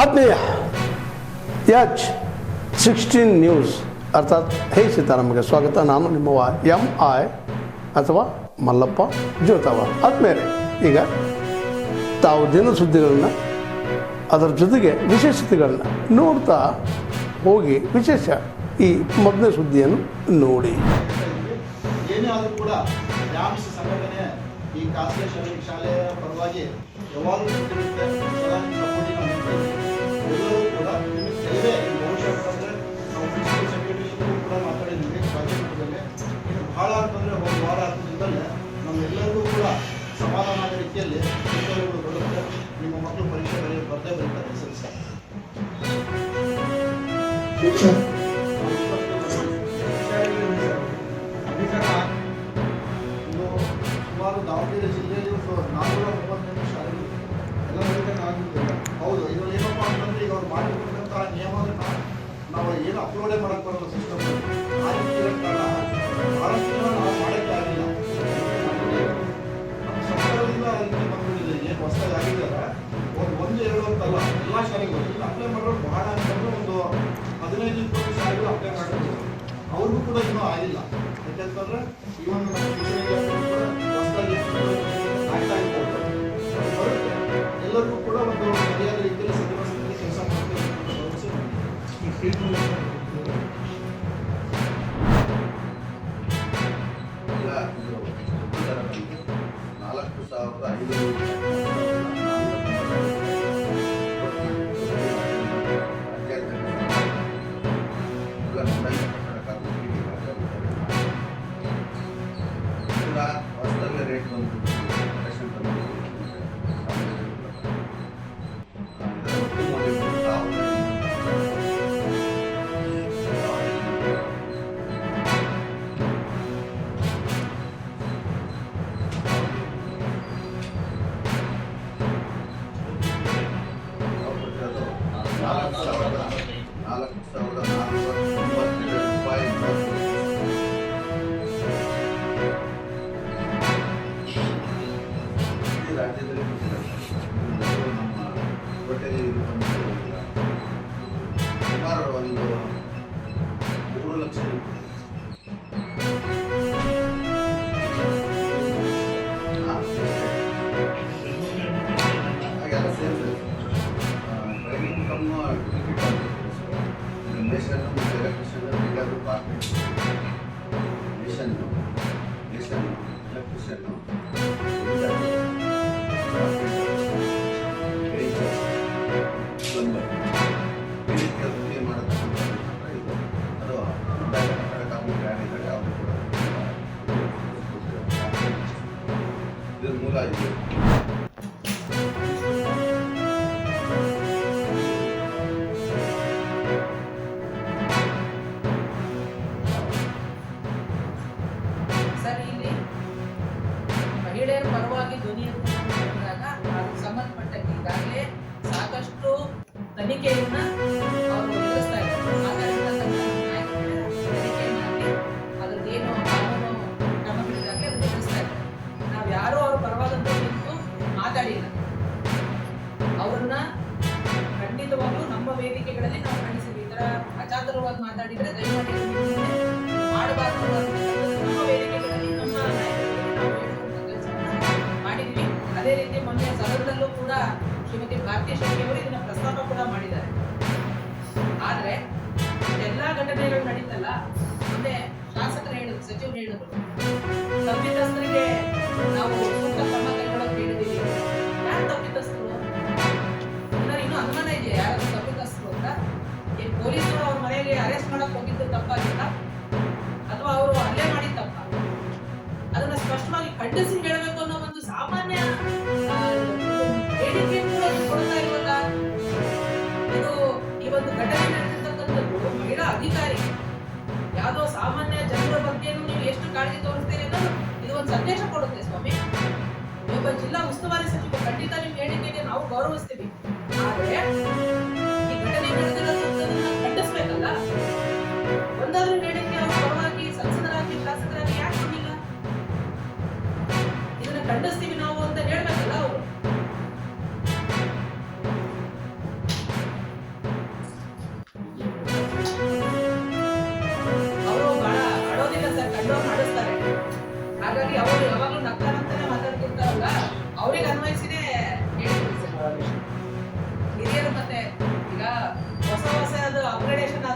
ಆತ್ಮೀಯ H16 news ಅರ್ಥಾತ್ ಹೇ ಸೀತಾರಾಮ್ಗೆ ಸ್ವಾಗತ. ನಾನು ನಿಮ್ಮವ MI ಅಥವಾ ಮಲ್ಲಪ್ಪ ಜೋತಾವ. ಆದ್ಮೇಲೆ ಈಗ ತಾವು ದಿನ ಸುದ್ದಿಗಳನ್ನ ಅದರ ಜೊತೆಗೆ ವಿಶೇಷತೆಗಳನ್ನ ನೋಡ್ತಾ ಹೋಗಿ ವಿಶೇಷ ಈ ಮೊದಲನೇ ಸುದ್ದಿಯನ್ನು ನೋಡಿ. ಏನೇ ಆದರೂ ಕೂಡ ಡ್ಯಾಮ್ಸ್ ಸಂಘಟನೆ ಈ ಖಾಸಗಿ ಶಾಲೆಯ ಪರವಾಗಿ ಯಾವಾಗಲೂ ನಿಂತಿರುತ್ತೆ. ಎಲ್ಲರೂ ಕೂಡ ಕೆಲವೇ ಭವಿಷ್ಯ ಅಂತಂದರೆ ನಾವು ಪ್ರಿನ್ಸಿಪಲ್ ಸೆಕ್ರೆಟರಿ ಕೂಡ ಮಾತಾಡಿದ್ವಿ ರಾಜ್ಯಮಟ್ಟದಲ್ಲಿ. ಇನ್ನು ಬಹಳ ಅಂತಂದರೆ ಒಂದು ವಾರ ಹತ್ತದಿಂದಲೇ ನಮ್ಮೆಲ್ಲರಿಗೂ ಕೂಡ ಸಮಾಧಾನ ಆಗೋ ರೀತಿಯಲ್ಲಿ ಉತ್ತರಗಳು ಬರುತ್ತೆ. ನಿಮ್ಮ ಮಕ್ಕಳು ಪರೀಕ್ಷೆ ಬರ್ದೇ ಬರೀತಾರೆ SSLC. ಸುಮಾರು ದಾವಣಗೆರೆ ಜಿಲ್ಲೆಯಲ್ಲಿ 438 ಶಾಲೆಗಳು ಎಲ್ಲ ಆಗಿರ್ತಾರೆ. ಹೌದು, ಇದರಲ್ಲಿ ಏನಪ್ಪ ಅಂತಂದ್ರೆ ಈಗ ಅವ್ರು ಮಾಡಿರ್ತಕ್ಕಂತಹ ನಿಯಮಗಳನ್ನ ನಾವು ಏನು ಅಪ್ಲೋಡೇ ಮಾಡಕ್ಕೆ ಬರೋಲ್ಲ ಸಿಸ್ಟಮ್. ಆ ರೀತಿ ಇರೋ ಕಾರಣ ಬಹಳಷ್ಟು ಜನ ನಾವು ಮಾಡೋಕ್ಕೆ ಆಗಿಲ್ಲ. ನಮ್ಮ ಸರ್ಕಾರದಿಂದ ಅದಕ್ಕೆ ಬಂದ್ಬಿಟ್ಟಿದೆ. ಏನು ಹೊಸದಾಗಿ ಆಗಿದ್ದಾರೆ ಒಂದು ಎರಡು ಅಂತಲ್ಲ, ಎಲ್ಲ ಶಾಲೆಗಳು ಈಗ ಅಪ್ಲೈ ಮಾಡೋರು ಬಹಳ ಅಂತಂದ್ರೆ ಒಂದು 15-20 ಶಾಲೆಗಳು ಅಪ್ಲೈ ಮಾಡಿದ್ರು. ಅವ್ರಿಗೂ ಕೂಡ ಇನ್ನೂ ಆಗಿಲ್ಲ. ಯಾಕೆಂತಂದ್ರೆ ಈ ಒಂದು ನಮ್ಮ ಹೊಸದಾಗಿ ಆಗ್ತಾ ಇರ್ಬೋದು ಬರುತ್ತೆ. ಎಲ್ಲರಿಗೂ ಕೂಡ ಒಂದು ಸರಿಯಾದ ರೀತಿಯಲ್ಲಿ ಸದಸ್ಯರಲ್ಲಿ ಕೆಲಸ ಮಾಡ್ತಾರೆ. 4,500 ರೇಟ್ ಬಂದು ರಾಜ್ಯದಲ್ಲಿ ನಮ್ಮ ಹೋಟೆಲ್ ಸುಮಾರು ಒಂದು 3 ಲಕ್ಷ ಹಾಗೆಲ್ಲ ಸೇರ್ತದೆ. ಡ್ರೈವಿಂಗ್ ಇನ್ಕಮ್ನು ಟಿಕೆಟ್ ನೇಷನ್ ಮತ್ತು ಎಲೆಕ್ಟ್ರಿಷನ್ ಎಲ್ಲರೂ ಪಾರ್ಟ್ಮೆಂಟ್ ನೇಷನ್ನು ಎಲೆಕ್ಟ್ರಿಷನ್ನು ಮೂಲ ಇದೆ. ಸರ್, ಇಲ್ಲಿ ಮಹಿಳೆಯರ ಪರವಾಗಿ ಧ್ವನಿ ಎತ್ತಿದಾಗ ಅದಕ್ಕೆ ಸಂಬಂಧಪಟ್ಟಂತೆ ಈಗಾಗಲೇ ಸಾಕಷ್ಟು ತನಿಖೆಯನ್ನ ಅವರು ಎದುರಿಸ್ತಾ ಇದ್ದಾರೆ. ತನಿಖೆ ಮಾಡಿ ಅದ್ರದ್ದೇನು ಕಾನೂನು ಕ್ರಮಗಳಿಗಾಗಲೇ ಅದನ್ನು ಎದುರಿಸ್ತಾ ಇದ್ದಾರೆ. ನಾವು ಯಾರೂ ಅವ್ರ ಪರವಾದಂತ ನಿಂತು ಮಾತಾಡಿಲ್ಲ. ಅವ್ರನ್ನ ಖಂಡಿತವಾಗ್ಲೂ ನಮ್ಮ ವೇದಿಕೆಗಳಲ್ಲಿ ನಾವು ಖಂಡಿಸಿದ್ವಿ. ಈ ತರ ಅಚಾತುರವಾಗಿ ಮಾತಾಡಿದ್ರೆ ದಯಮಾಡಿ ಮಾಡಬಾರ್ದು. ನಮ್ಮ ವೇದಿಕೆಗಳಲ್ಲಿ ನಮ್ಮ ನಾಯಕರಿಗೆ ನಾವು ಹೇಳುವಂತ ಕೆಲಸವನ್ನ ಮಾಡಿದ್ವಿ. ಅದೇ ರೀತಿ ಮೊನ್ನೆ ಸದನದಲ್ಲೂ ಕೂಡ ಶ್ರೀಮತಿ ಭಾರತೀಯ ಶೆಟ್ಟಿ ಅವರು ಇದನ್ನ ಪ್ರಸ್ತಾಪ ಕೂಡ ಮಾಡಿದ್ದಾರೆ. ಆದ್ರೆ ಎಲ್ಲಾ ಘಟನೆಗಳು ನಡೀತಲ್ಲ, ಮೊನ್ನೆ ಶಾಸಕರು ಹೇಳಿದ್ರು, ಸಚಿವರು ಹೇಳಿದ್ರು, ತಪ್ಪಿತಸ್ಥರಿಗೆ ನಾವು ಸೂಕ್ತ ಕ್ರಮ ಕೈಗೊಳ್ಳೋಕೆ ಹೇಳಿದೀವಿ. ಯಾರು ತಪ್ಪಿತಸ್ಥರು? ಇನ್ನೂ ಅನುಮಾನ ಇದೆಯಾ ಯಾರು ತಪ್ಪಿತಸ್ಥರು ಅಂತ? ಈ ಪೊಲೀಸರು ಅವ್ರ ಮನೆಯಲ್ಲಿ ಅರೆಸ್ಟ್ ಮಾಡಕ್ ಹೋಗಿದ್ದು ತಪ್ಪಾಗಿಲ್ಲ ಅಥವಾ ಅವರು ಹಲ್ಲೆ ಮಾಡಿ ತಪ್ಪ? ಅದನ್ನ ಸ್ಪಷ್ಟವಾಗಿ ಖಂಡಿಸಿ ಹೇಳಬೇಕು ಅನ್ನೋ ಒಂದು ಸಾಮಾನ್ಯ ಹೇಳಿಕೆ ಕೂಡ ಕೊಡ್ತಾ ಇಲ್ವಲ್ಲ. ಇದು ಈ ಒಂದು ಘಟನೆ ನಡೆದಿರ್ತಕ್ಕಂಥದ್ದು ಮಹಿಳಾ ಅಧಿಕಾರಿ, ಯಾವುದೋ ಸಾಮಾನ್ಯ ಜನರ ಬಗ್ಗೆನೂ ನೀವು ಎಷ್ಟು ಕಾಳಜಿ ತೋರಿಸ್ತೀರಿ ಅನ್ನೋದು ಇದು ಒಂದು ಸಂದೇಶ ಕೊಡುತ್ತೆ ಸ್ವಾಮಿ. ಒಬ್ಬ ಜಿಲ್ಲಾ ಉಸ್ತುವಾರಿ ಸಚಿವ, ಖಂಡಿತ ನಿಮ್ಮ ಹೇಳಿಕೆಗೆ ನಾವು ಗೌರವಿಸ್ತೀವಿ. ಆದ್ರೆ ಈ ಘಟನೆ ನಡೆದಿರೋದನ್ನ ಖಂಡಿಸ್ಬೇಕಲ್ಲ. ಒಂದಾದ್ರೂ ಹೇಳಿಕೆ ಅವ್ರ ಪರವಾಗಿ ಸಂಸದರಾಗಿ ಶಾಸಕರಾಗಿ ಯಾಕೆ ಬಂದಿಲ್ಲ? ಇದನ್ನ ಖಂಡಿಸ್ತೀವಿ ನಾವು ಅಂತ ಹೇಳ್ಬೇಕಲ್ಲ ಅವರು.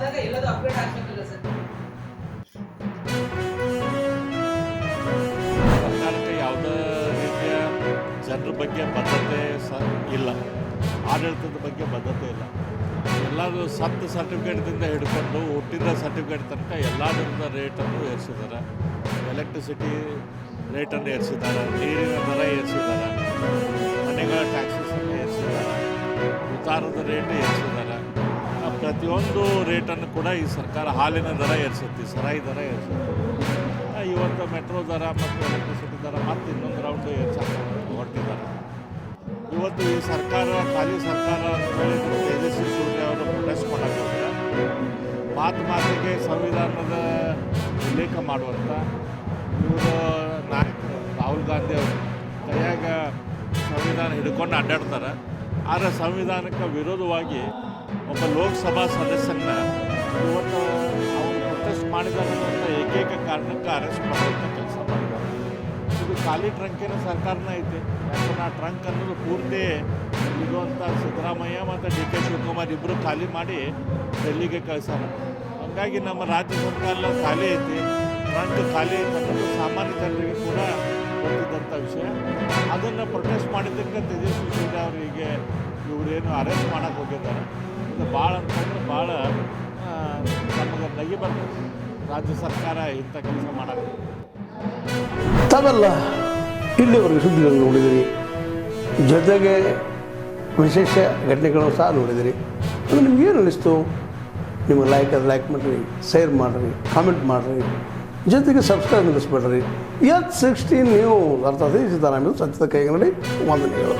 ಆದಾಗ ಎಲ್ಲದೂ ಅಪ್ಡೇಟ್ ಆಗ್ಬೇಕಲ್ಲ ಸರ್. ಸರ್ಕಾರಕ್ಕೆ ಯಾವುದೇ ರೀತಿಯ ಜನರ ಬಗ್ಗೆ ಬದ್ಧತೆ ಇಲ್ಲ, ಆಡಳಿತದ ಬಗ್ಗೆ ಬದ್ಧತೆ ಇಲ್ಲ. ಎಲ್ಲರೂ ಸತ್ತು ಸರ್ಟಿಫಿಕೇಟ್ದಿಂದ ಹಿಡ್ಕೊಂಡು ಹುಟ್ಟಿದ ಸರ್ಟಿಫಿಕೇಟ್ ತನಕ ಎಲ್ಲದರದ ರೇಟನ್ನು ಏರಿಸಿದ್ದಾರೆ. ಎಲೆಕ್ಟ್ರಿಸಿಟಿ ರೇಟನ್ನು ಏರಿಸಿದ್ದಾರೆ, ನೀರಿನ ದರ ಏರಿಸಿದ್ದಾರೆ, ಮನೆಗಳ ಟ್ಯಾಕ್ಸಸನ್ನು ಏರಿಸಿದ್ದಾರೆ, ಉತ್ತಾರದ ರೇಟ್ ಏರಿಸಿದ್ದಾರೆ. ಪ್ರತಿಯೊಂದು ರೇಟನ್ನು ಕೂಡ ಈ ಸರ್ಕಾರ ಹಾಲಿನ ದರ ಏರಿಸುತ್ತೆ, ಸರಾಯಿ ದರ ಏರಿಸುತ್ತೆ. ಇವತ್ತು ಮೆಟ್ರೋ ದರ ಮತ್ತು ಎಲೆಕ್ಟ್ರಿಸಿಟಿ ದರ ಮತ್ತು ಇನ್ನೊಂದು ರೌಂಡ್ ಏರ್ಸಕ್ಕೆ ಹೊರಟಿದ್ದಾರೆ. ಇವತ್ತು ಈ ಸರ್ಕಾರ ಖಾಲಿ ಸರ್ಕಾರ ಅಂತೇಳಿ ತೇಜಸ್ವಿ ಸೂರ್ಯ ಅವರು ಪ್ರೊಟೆಸ್ಟ್ ಮಾಡೋಕ್ಕೆ ಹೋದರೆ ಮಾತಿಗೆ ಸಂವಿಧಾನದ ಉಲ್ಲೇಖ ಮಾಡುವಂಥ ಇವರು ನಾಯಕರು ರಾಹುಲ್ ಗಾಂಧಿ ಅವರು ಕೈಯಾಗ ಸಂವಿಧಾನ ಹಿಡ್ಕೊಂಡು ಅಡ್ಡಾಡ್ತಾರೆ. ಆದರೆ ಸಂವಿಧಾನಕ್ಕೆ ವಿರೋಧವಾಗಿ ಒಬ್ಬ ಲೋಕಸಭಾ ಸದಸ್ಯನ ಇವತ್ತು ಅವರು ಪ್ರೊಟೆಸ್ಟ್ ಮಾಡಿದ್ದಾರೆ ಅನ್ನೋಂಥ ಏಕೈಕ ಕಾರಣಕ್ಕೆ ಅರೆಸ್ಟ್ ಮಾಡುವಂಥ ಕೆಲಸ ಮಾಡಿದ್ದಾರೆ. ಇದು ಖಾಲಿ ಟ್ರಂಕಿನ ಸರ್ಕಾರನ ಐತಿ. ಯಾಕಂದ್ರೆ ಆ ಟ್ರಂಕ್ ಅನ್ನೋದು ಪೂರ್ತಿ ಇರುವಂಥ ಸಿದ್ದರಾಮಯ್ಯ ಮತ್ತು ಡಿ ಕೆ ಶಿವಕುಮಾರ್ ಇಬ್ಬರು ಖಾಲಿ ಮಾಡಿ ಡೆಲ್ಲಿಗೆ ಕಳಿಸ್ಯಾರ. ಹಾಗಾಗಿ ನಮ್ಮ ರಾಜ್ಯ ಸರ್ಕಾರ ಖಾಲಿ ಐತಿ, ಟ್ರಂಕ್ ಖಾಲಿ ಐತೆ ಅನ್ನೋದು ಸಾಮಾನ್ಯ ಜನರಿಗೆ ಕೂಡ ಗೊತ್ತಿದ್ದಂಥ ವಿಷಯ. ಅದನ್ನು ಪ್ರೊಟೆಸ್ಟ್ ಮಾಡಿದ್ದಕ್ಕೆ ತೇಜಸ್ವಿ ಸೂರ್ಯ ಅವರಿಗೆ ಇವರೇನು ಅರೆಸ್ಟ್ ಮಾಡೋಕ್ಕೆ ಹೋಗಿದ್ದಾರೆ. ಇದು ಭಾಳ ಅಂತಂದ್ರೆ ಭಾಳ ನಮಗೆ ನಗಿ ಬರ್ತದೆ ರಾಜ್ಯ ಸರ್ಕಾರ ಇಂಥ ಕೆಲಸ ಮಾಡೋಕ್ಕೆ. ತಾವೆಲ್ಲ ಇಲ್ಲಿವರೆಗೆ ಸುದ್ದಿಗಳನ್ನು ನೋಡಿದಿರಿ, ಜೊತೆಗೆ ವಿಶೇಷ ಘಟನೆಗಳನ್ನು ಸಹ ನೋಡಿದಿರಿ. ಅದು ನಿಮ್ಗೇನು ಅನ್ನಿಸ್ತು? ನಿಮಗೆ ಲೈಕ್ ಮಾಡಿರಿ, ಶೇರ್ ಮಾಡಿರಿ, ಕಾಮೆಂಟ್ ಮಾಡಿರಿ, ಜೊತೆಗೆ ಸಬ್ಸ್ಕ್ರೈಬ್ ನಿಲ್ಲಿಸ್ಬೇಡ್ರಿ. H16 ನ್ಯೂಸ್ ಅರ್ಥಾತ್ ಸಿದ್ದರಾಮಯ್ಯ ಸತ್ಯದ ಕೈಗನ್ನಡಿ ವಂದನೆಗಳು.